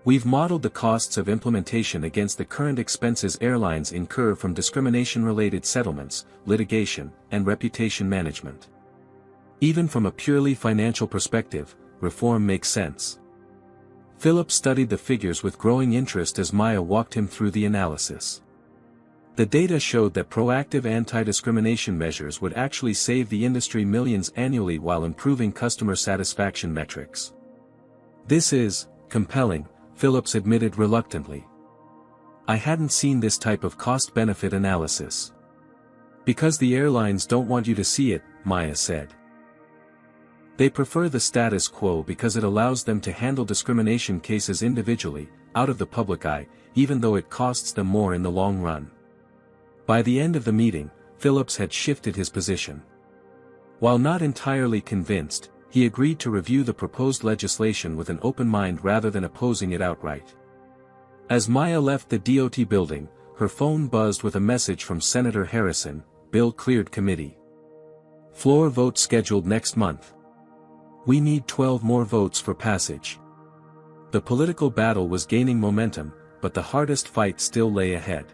We've modeled the costs of implementation against the current expenses airlines incur from discrimination-related settlements, litigation, and reputation management. Even from a purely financial perspective, reform makes sense. Phillips studied the figures with growing interest as Maya walked him through the analysis. The data showed that proactive anti-discrimination measures would actually save the industry millions annually while improving customer satisfaction metrics. This is compelling, Phillips admitted reluctantly. I hadn't seen this type of cost-benefit analysis. Because the airlines don't want you to see it, Maya said. They prefer the status quo because it allows them to handle discrimination cases individually, out of the public eye, even though it costs them more in the long run. By the end of the meeting, Phillips had shifted his position. While not entirely convinced, he agreed to review the proposed legislation with an open mind rather than opposing it outright. As Maya left the DOT building, her phone buzzed with a message from Senator Harrison, bill cleared committee. Floor vote scheduled next month. We need 12 more votes for passage. The political battle was gaining momentum, but the hardest fight still lay ahead.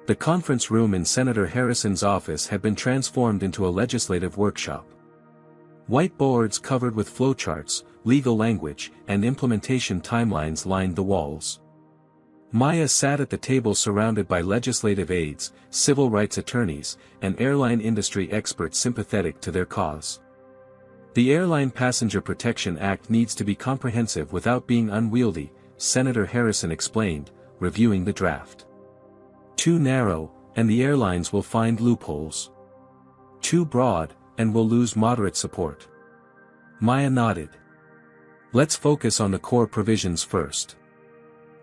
The conference room in Senator Harrison's office had been transformed into a legislative workshop. Whiteboards covered with flowcharts, legal language, and implementation timelines lined the walls. Maya sat at the table surrounded by legislative aides, civil rights attorneys, and airline industry experts sympathetic to their cause. The Airline Passenger Protection Act needs to be comprehensive without being unwieldy, Senator Harrison explained, reviewing the draft. Too narrow, and the airlines will find loopholes. Too broad, and will lose moderate support. Maya nodded. Let's focus on the core provisions first.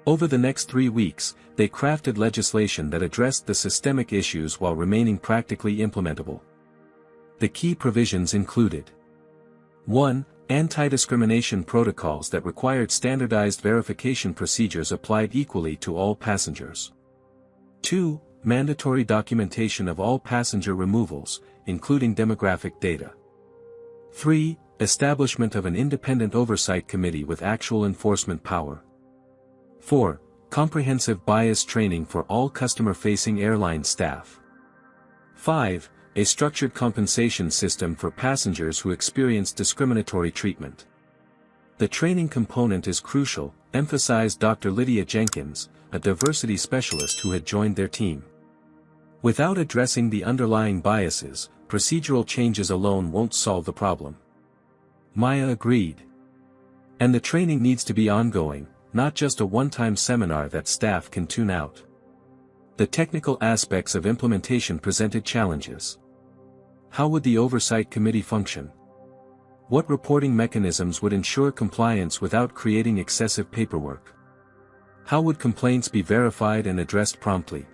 Over the next 3 weeks, they crafted legislation that addressed the systemic issues while remaining practically implementable. The key provisions included 1. Anti-discrimination protocols that required standardized verification procedures applied equally to all passengers. 2. Mandatory documentation of all passenger removals, including demographic data. 3. Establishment of an independent oversight committee with actual enforcement power. 4. Comprehensive bias training for all customer-facing airline staff. 5. A structured compensation system for passengers who experience discriminatory treatment. The training component is crucial, emphasized Dr. Lydia Jenkins, a diversity specialist who had joined their team. Without addressing the underlying biases, procedural changes alone won't solve the problem. Maya agreed. And the training needs to be ongoing, not just a one-time seminar that staff can tune out. The technical aspects of implementation presented challenges. How would the oversight committee function? What reporting mechanisms would ensure compliance without creating excessive paperwork? How would complaints be verified and addressed promptly?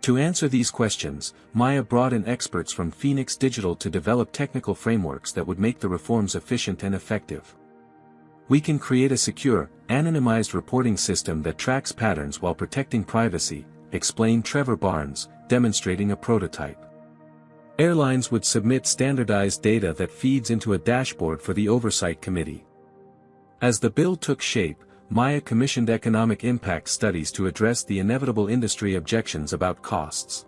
To answer these questions, Maya brought in experts from Phoenix Digital to develop technical frameworks that would make the reforms efficient and effective. We can create a secure, anonymized reporting system that tracks patterns while protecting privacy, explained Trevor Barnes, demonstrating a prototype. Airlines would submit standardized data that feeds into a dashboard for the Oversight Committee. As the bill took shape, Maya commissioned economic impact studies to address the inevitable industry objections about costs.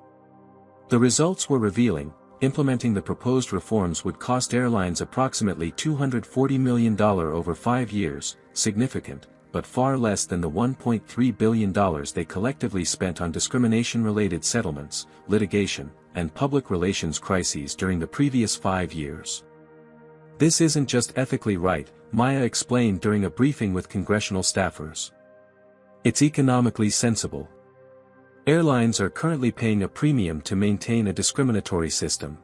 The results were revealing. Implementing the proposed reforms would cost airlines approximately $240 million over 5 years, significant, but far less than the $1.3 billion they collectively spent on discrimination-related settlements, litigation, and public relations crises during the previous 5 years. This isn't just ethically right, Maya explained during a briefing with congressional staffers. It's economically sensible. Airlines are currently paying a premium to maintain a discriminatory system.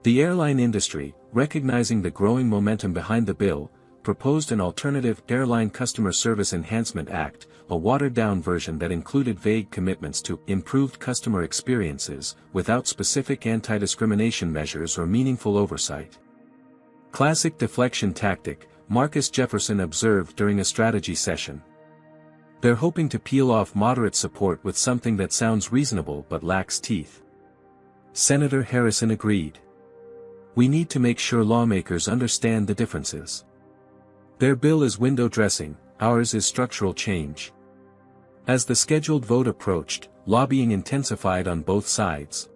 The airline industry, recognizing the growing momentum behind the bill, proposed an alternative Airline Customer Service Enhancement Act, a watered-down version that included vague commitments to improved customer experiences, without specific anti-discrimination measures or meaningful oversight. Classic deflection tactic, Marcus Jefferson observed during a strategy session. They're hoping to peel off moderate support with something that sounds reasonable but lacks teeth. Senator Harrison agreed. We need to make sure lawmakers understand the differences. Their bill is window dressing, ours is structural change. As the scheduled vote approached, lobbying intensified on both sides.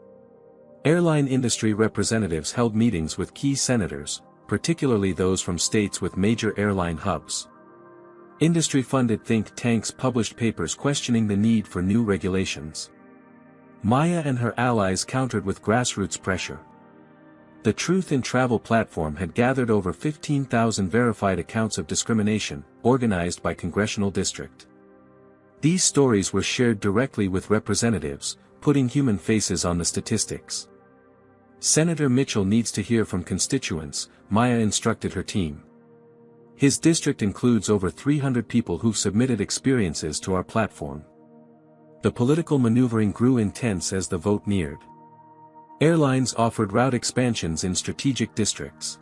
Airline industry representatives held meetings with key senators, particularly those from states with major airline hubs. Industry-funded think tanks published papers questioning the need for new regulations. Maya and her allies countered with grassroots pressure. The Truth in Travel platform had gathered over 15,000 verified accounts of discrimination, organized by congressional district. These stories were shared directly with representatives, putting human faces on the statistics. Senator Mitchell needs to hear from constituents, Maya instructed her team. His district includes over 300 people who've submitted experiences to our platform. The political maneuvering grew intense as the vote neared. Airlines offered route expansions in strategic districts.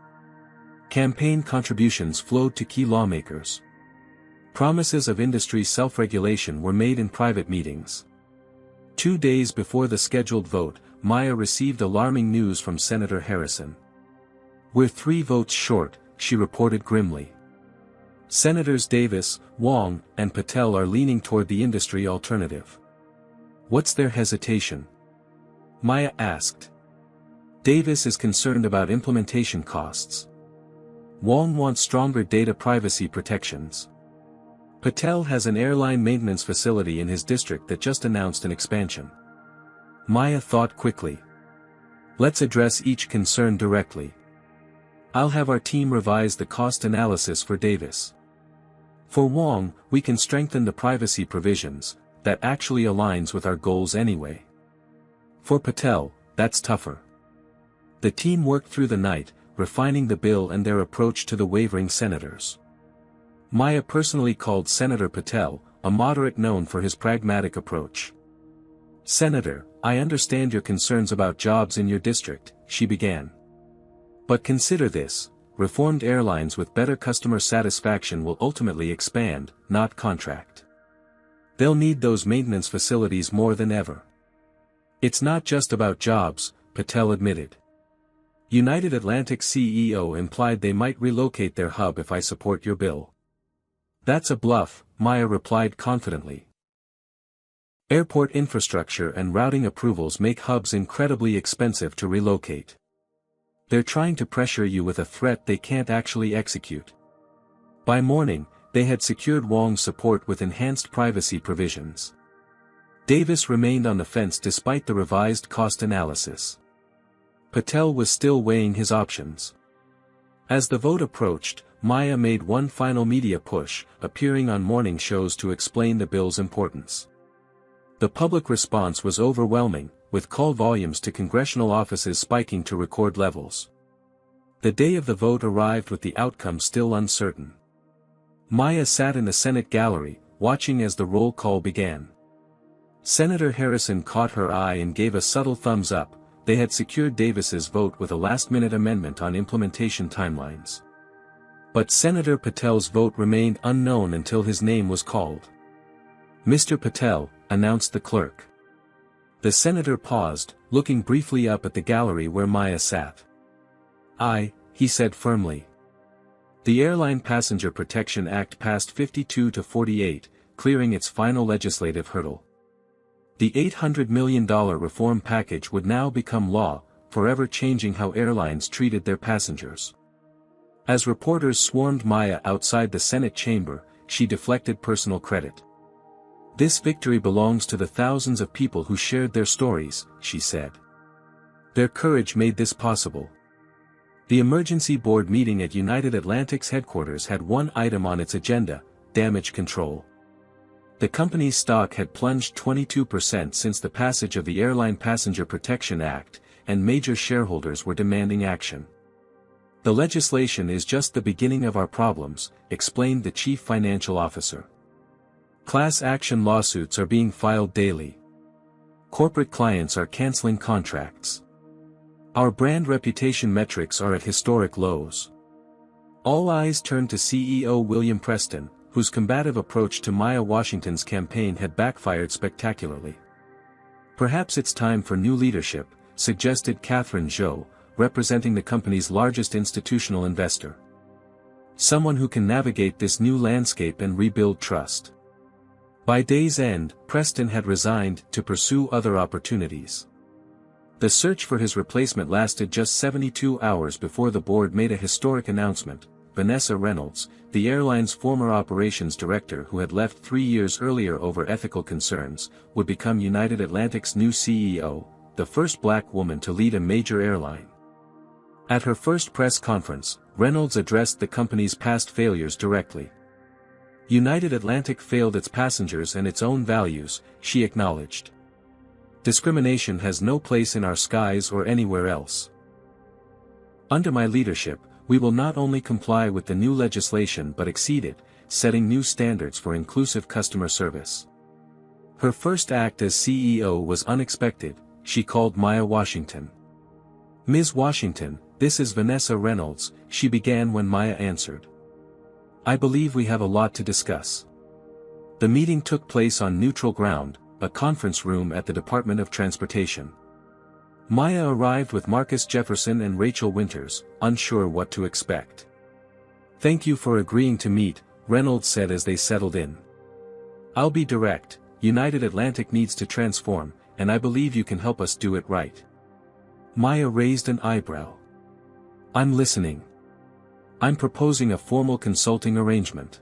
Campaign contributions flowed to key lawmakers. Promises of industry self-regulation were made in private meetings. 2 days before the scheduled vote, Maya received alarming news from Senator Harrison. We're 3 votes short, she reported grimly. Senators Davis, Wong, and Patel are leaning toward the industry alternative. What's their hesitation? Maya asked. Davis is concerned about implementation costs. Wong wants stronger data privacy protections. Patel has an airline maintenance facility in his district that just announced an expansion. Maya thought quickly. Let's address each concern directly. I'll have our team revise the cost analysis for Davis. For Wong, we can strengthen the privacy provisions, that actually aligns with our goals anyway. For Patel, that's tougher. The team worked through the night, refining the bill and their approach to the wavering senators. Maya personally called Senator Patel, a moderate known for his pragmatic approach. Senator, I understand your concerns about jobs in your district, she began. But consider this, reformed airlines with better customer satisfaction will ultimately expand, not contract. They'll need those maintenance facilities more than ever. It's not just about jobs, Patel admitted. United Atlantic CEO implied they might relocate their hub if I support your bill. That's a bluff, Maya replied confidently. Airport infrastructure and routing approvals make hubs incredibly expensive to relocate. They're trying to pressure you with a threat they can't actually execute. By morning, they had secured Wong's support with enhanced privacy provisions. Davis remained on the fence despite the revised cost analysis. Patel was still weighing his options. As the vote approached, Maya made one final media push, appearing on morning shows to explain the bill's importance. The public response was overwhelming, with call volumes to congressional offices spiking to record levels. The day of the vote arrived with the outcome still uncertain. Maya sat in the Senate gallery, watching as the roll call began. Senator Harrison caught her eye and gave a subtle thumbs up. They had secured Davis's vote with a last-minute amendment on implementation timelines. But Senator Patel's vote remained unknown until his name was called. "Mr. Patel," announced the clerk. The senator paused, looking briefly up at the gallery where Maya sat. "Aye," he said firmly. The Airline Passenger Protection Act passed 52 to 48, clearing its final legislative hurdle. The $800 million reform package would now become law, forever changing how airlines treated their passengers. As reporters swarmed Maya outside the Senate chamber, she deflected personal credit. "This victory belongs to the thousands of people who shared their stories," she said. "Their courage made this possible." The emergency board meeting at United Atlantic's headquarters had one item on its agenda: damage control. The company's stock had plunged 22% since the passage of the Airline Passenger Protection Act, and major shareholders were demanding action. "The legislation is just the beginning of our problems," explained the chief financial officer. "Class action lawsuits are being filed daily. Corporate clients are canceling contracts. Our brand reputation metrics are at historic lows." All eyes turned to CEO William Preston, whose combative approach to Maya Washington's campaign had backfired spectacularly. "Perhaps it's time for new leadership," suggested Catherine Zhou, representing the company's largest institutional investor. "Someone who can navigate this new landscape and rebuild trust." By day's end, Preston had resigned to pursue other opportunities. The search for his replacement lasted just 72 hours before the board made a historic announcement. Vanessa Reynolds, the airline's former operations director who had left 3 years earlier over ethical concerns, would become United Atlantic's new CEO, the first black woman to lead a major airline. At her first press conference, Reynolds addressed the company's past failures directly. United Atlantic failed its passengers and its own values, she acknowledged. "Discrimination has no place in our skies or anywhere else. Under my leadership, we will not only comply with the new legislation but exceed it, setting new standards for inclusive customer service." Her first act as CEO was unexpected. She called Maya Washington. "Ms. Washington, this is Vanessa Reynolds," she began when Maya answered. "I believe we have a lot to discuss." The meeting took place on neutral ground, a conference room at the Department of Transportation. Maya arrived with Marcus Jefferson and Rachel Winters, unsure what to expect. "Thank you for agreeing to meet," Reynolds said as they settled in. "I'll be direct. United Atlantic needs to transform, and I believe you can help us do it right." Maya raised an eyebrow. "I'm listening. I'm proposing a formal consulting arrangement.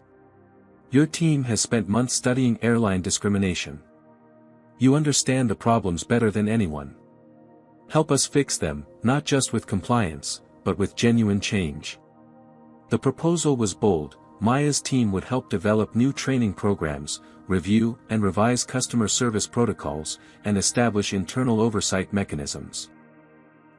Your team has spent months studying airline discrimination. You understand the problems better than anyone. Help us fix them, not just with compliance, but with genuine change." The proposal was bold. Maya's team would help develop new training programs, review and revise customer service protocols, and establish internal oversight mechanisms.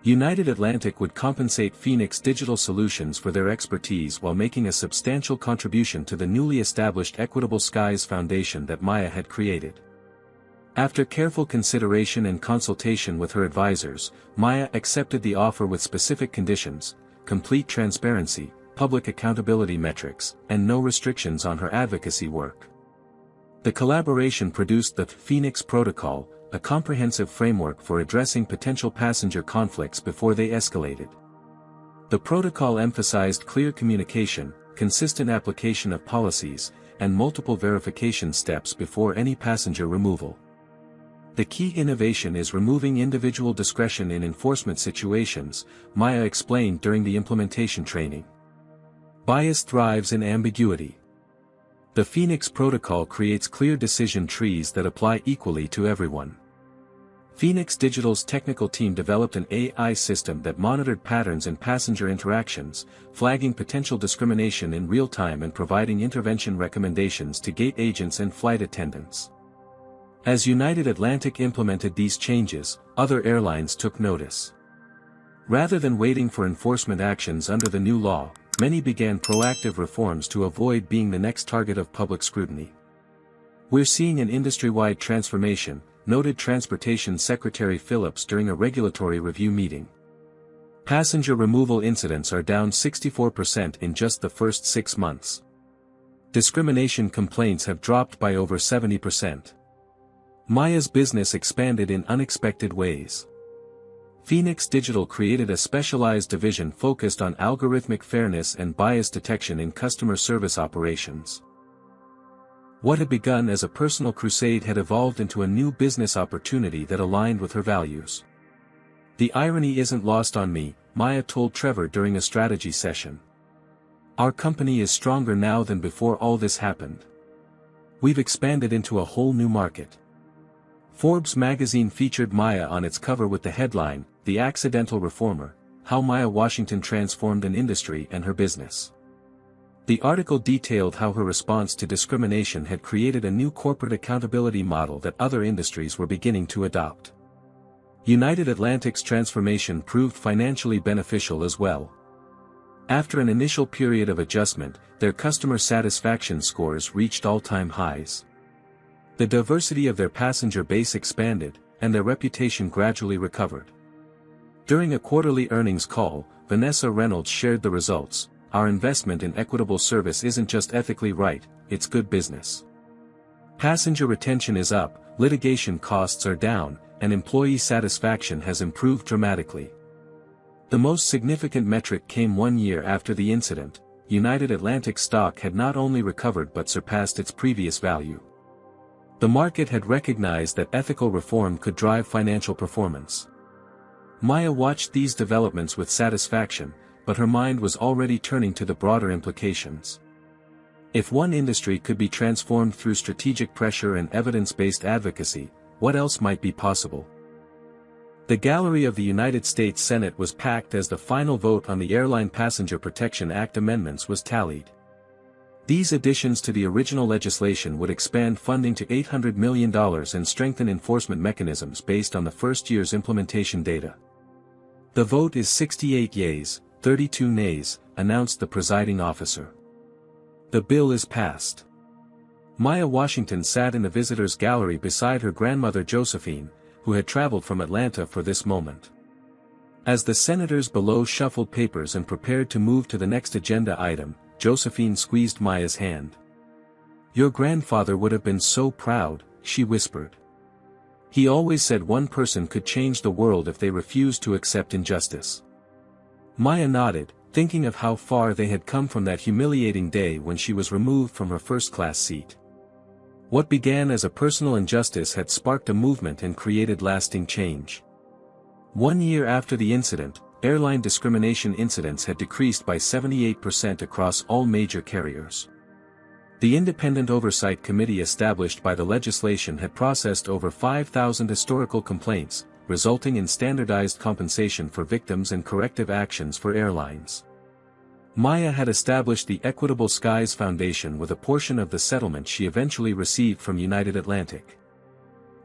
United Atlantic would compensate Phoenix Digital Solutions for their expertise while making a substantial contribution to the newly established Equitable Skies Foundation that Maya had created. After careful consideration and consultation with her advisors, Maya accepted the offer with specific conditions: complete transparency, public accountability metrics, and no restrictions on her advocacy work. The collaboration produced the Phoenix Protocol, a comprehensive framework for addressing potential passenger conflicts before they escalated. The protocol emphasized clear communication, consistent application of policies, and multiple verification steps before any passenger removal. The key innovation is removing individual discretion in enforcement situations, Maya explained during the implementation training. Bias thrives in ambiguity. The Phoenix Protocol creates clear decision trees that apply equally to everyone. Phoenix Digital's technical team developed an AI system that monitored patterns in passenger interactions, flagging potential discrimination in real time and providing intervention recommendations to gate agents and flight attendants. As United Atlantic implemented these changes, other airlines took notice. Rather than waiting for enforcement actions under the new law, many began proactive reforms to avoid being the next target of public scrutiny. "We're seeing an industry-wide transformation," noted Transportation Secretary Phillips during a regulatory review meeting. Passenger removal incidents are down 64% in just the first 6 months. Discrimination complaints have dropped by over 70%. Maya's business expanded in unexpected ways. Phoenix Digital created a specialized division focused on algorithmic fairness and bias detection in customer service operations. What had begun as a personal crusade had evolved into a new business opportunity that aligned with her values. "The irony isn't lost on me," Maya told Trevor during a strategy session. "Our company is stronger now than before all this happened. We've expanded into a whole new market." Forbes magazine featured Maya on its cover with the headline, "The Accidental Reformer: How Maya Washington Transformed an Industry and Her Business." The article detailed how her response to discrimination had created a new corporate accountability model that other industries were beginning to adopt. United Atlantic's transformation proved financially beneficial as well. After an initial period of adjustment, their customer satisfaction scores reached all-time highs. The diversity of their passenger base expanded, and their reputation gradually recovered. During a quarterly earnings call, Vanessa Reynolds shared the results. "Our investment in equitable service isn't just ethically right, it's good business. Passenger retention is up, litigation costs are down, and employee satisfaction has improved dramatically." The most significant metric came 1 year after the incident. United Atlantic stock had not only recovered but surpassed its previous value. The market had recognized that ethical reform could drive financial performance. Maya watched these developments with satisfaction, but her mind was already turning to the broader implications. If one industry could be transformed through strategic pressure and evidence-based advocacy, what else might be possible? The gallery of the United States Senate was packed as the final vote on the Airline Passenger Protection Act amendments was tallied. These additions to the original legislation would expand funding to $800 million and strengthen enforcement mechanisms based on the first year's implementation data. The vote is 68 yeas, 32 nays, announced the presiding officer. The bill is passed. Maya Washington sat in the visitors' gallery beside her grandmother Josephine, who had traveled from Atlanta for this moment. As the senators below shuffled papers and prepared to move to the next agenda item, Josephine squeezed Maya's hand. "Your grandfather would have been so proud," she whispered. "He always said one person could change the world if they refused to accept injustice." Maya nodded, thinking of how far they had come from that humiliating day when she was removed from her first-class seat. What began as a personal injustice had sparked a movement and created lasting change. 1 year after the incident, airline discrimination incidents had decreased by 78% across all major carriers. The independent oversight committee established by the legislation had processed over 5,000 historical complaints, resulting in standardized compensation for victims and corrective actions for airlines. Maya had established the Equitable Skies Foundation with a portion of the settlement she eventually received from United Atlantic.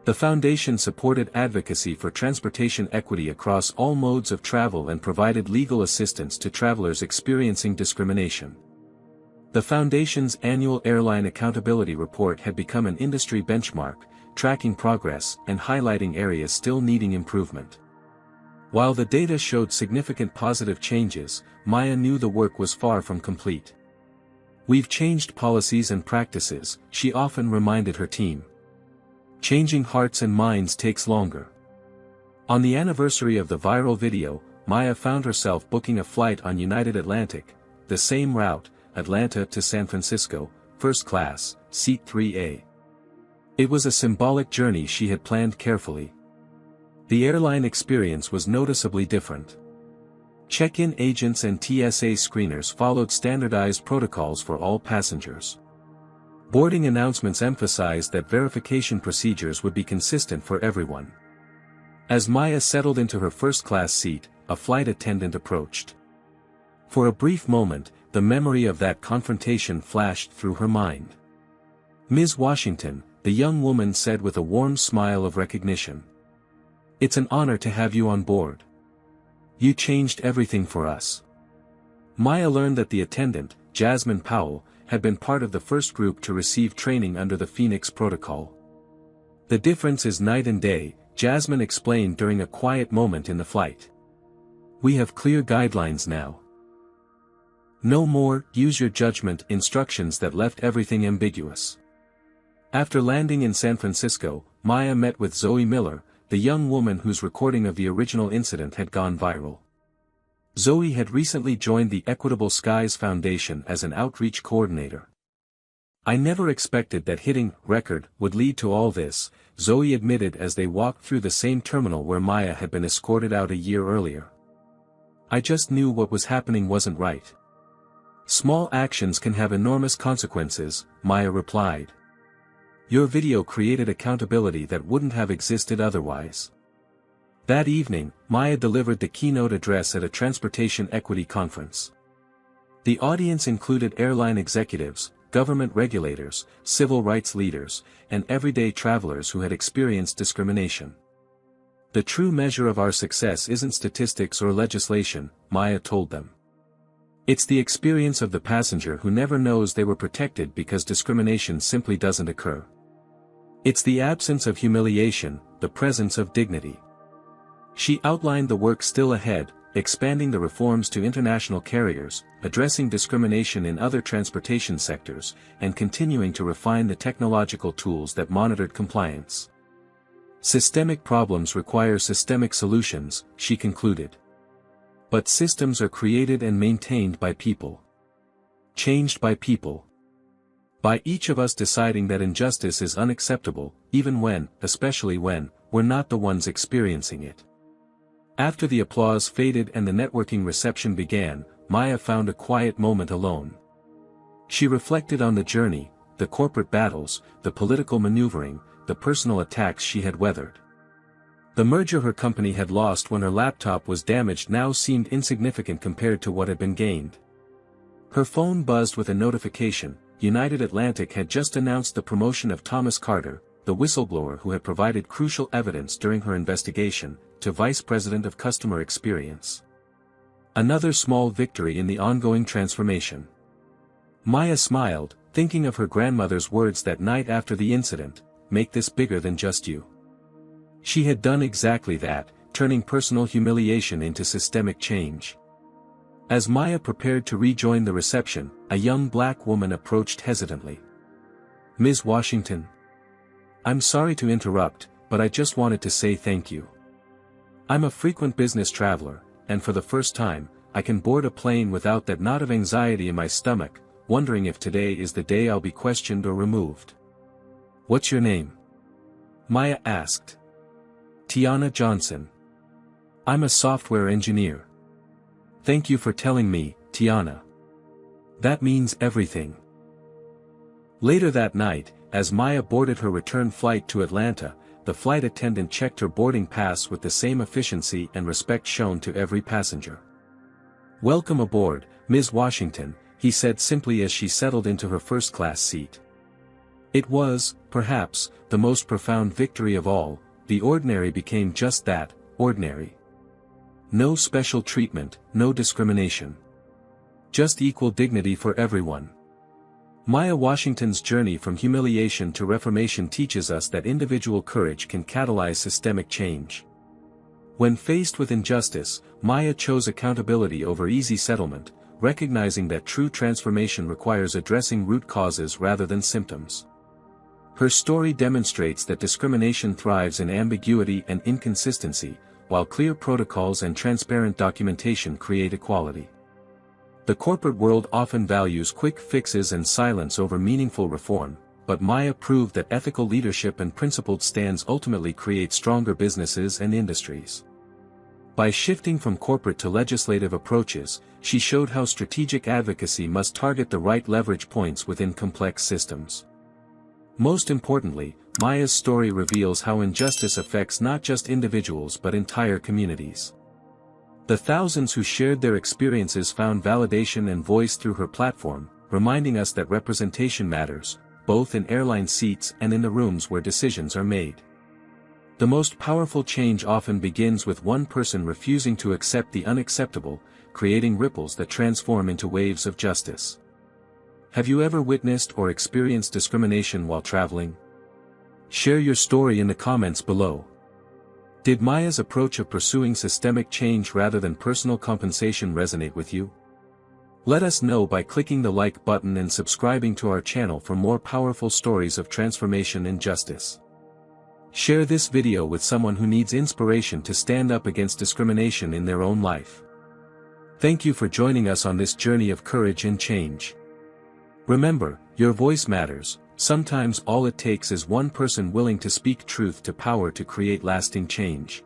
The foundation supported advocacy for transportation equity across all modes of travel and provided legal assistance to travelers experiencing discrimination. The foundation's annual Airline Accountability Report had become an industry benchmark, tracking progress and highlighting areas still needing improvement. While the data showed significant positive changes, Maya knew the work was far from complete. "We've changed policies and practices," she often reminded her team. "Changing hearts and minds takes longer." On the anniversary of the viral video, Maya found herself booking a flight on United Atlantic, the same route, Atlanta to San Francisco, first class, seat 3A. It was a symbolic journey she had planned carefully. The airline experience was noticeably different. Check-in agents and TSA screeners followed standardized protocols for all passengers. Boarding announcements emphasized that verification procedures would be consistent for everyone. As Maya settled into her first-class seat, a flight attendant approached. For a brief moment, the memory of that confrontation flashed through her mind. "Ms. Washington," the young woman said with a warm smile of recognition. "It's an honor to have you on board. You changed everything for us." Maya learned that the attendant, Jasmine Powell, had been part of the first group to receive training under the Phoenix Protocol. "The difference is night and day," Jasmine explained during a quiet moment in the flight. "We have clear guidelines now. No more use your judgment instructions that left everything ambiguous." After landing in San Francisco, Maya met with Zoe Miller, the young woman whose recording of the original incident had gone viral. Zoe had recently joined the Equitable Skies Foundation as an outreach coordinator. "I never expected that hitting record would lead to all this," Zoe admitted as they walked through the same terminal where Maya had been escorted out a year earlier. "I just knew what was happening wasn't right." "Small actions can have enormous consequences," Maya replied. "Your video created accountability that wouldn't have existed otherwise." That evening, Maya delivered the keynote address at a transportation equity conference. The audience included airline executives, government regulators, civil rights leaders, and everyday travelers who had experienced discrimination. "The true measure of our success isn't statistics or legislation," Maya told them. "It's the experience of the passenger who never knows they were protected because discrimination simply doesn't occur. It's the absence of humiliation, the presence of dignity." She outlined the work still ahead, expanding the reforms to international carriers, addressing discrimination in other transportation sectors, and continuing to refine the technological tools that monitored compliance. "Systemic problems require systemic solutions," she concluded. "But systems are created and maintained by people. Changed by people. By each of us deciding that injustice is unacceptable, even when, especially when, we're not the ones experiencing it." After the applause faded and the networking reception began, Maya found a quiet moment alone. She reflected on the journey, the corporate battles, the political maneuvering, the personal attacks she had weathered. The merger her company had lost when her laptop was damaged now seemed insignificant compared to what had been gained. Her phone buzzed with a notification. United Atlantic had just announced the promotion of Thomas Carter, the whistleblower who had provided crucial evidence during her investigation, to Vice President of Customer Experience. Another small victory in the ongoing transformation. Maya smiled, thinking of her grandmother's words that night after the incident, "Make this bigger than just you." She had done exactly that, turning personal humiliation into systemic change. As Maya prepared to rejoin the reception, a young black woman approached hesitantly. "Ms. Washington? I'm sorry to interrupt, but I just wanted to say thank you. I'm a frequent business traveler, and for the first time, I can board a plane without that knot of anxiety in my stomach, wondering if today is the day I'll be questioned or removed." "What's your name?" Maya asked. "Tiana Johnson. I'm a software engineer." "Thank you for telling me, Tiana. That means everything." Later that night, as Maya boarded her return flight to Atlanta, the flight attendant checked her boarding pass with the same efficiency and respect shown to every passenger. "Welcome aboard, Ms. Washington," he said simply as she settled into her first-class seat. It was, perhaps, the most profound victory of all. The ordinary became just that, ordinary. No special treatment, no discrimination. Just equal dignity for everyone. Maya Washington's journey from humiliation to reformation teaches us that individual courage can catalyze systemic change. When faced with injustice, Maya chose accountability over easy settlement, recognizing that true transformation requires addressing root causes rather than symptoms. Her story demonstrates that discrimination thrives in ambiguity and inconsistency, while clear protocols and transparent documentation create equality. The corporate world often values quick fixes and silence over meaningful reform, but Maya proved that ethical leadership and principled stands ultimately create stronger businesses and industries. By shifting from corporate to legislative approaches, she showed how strategic advocacy must target the right leverage points within complex systems. Most importantly, Maya's story reveals how injustice affects not just individuals but entire communities. The thousands who shared their experiences found validation and voice through her platform, reminding us that representation matters, both in airline seats and in the rooms where decisions are made. The most powerful change often begins with one person refusing to accept the unacceptable, creating ripples that transform into waves of justice. Have you ever witnessed or experienced discrimination while traveling? Share your story in the comments below. Did Maya's approach of pursuing systemic change rather than personal compensation resonate with you? Let us know by clicking the like button and subscribing to our channel for more powerful stories of transformation and justice. Share this video with someone who needs inspiration to stand up against discrimination in their own life. Thank you for joining us on this journey of courage and change. Remember, your voice matters. Sometimes all it takes is one person willing to speak truth to power to create lasting change.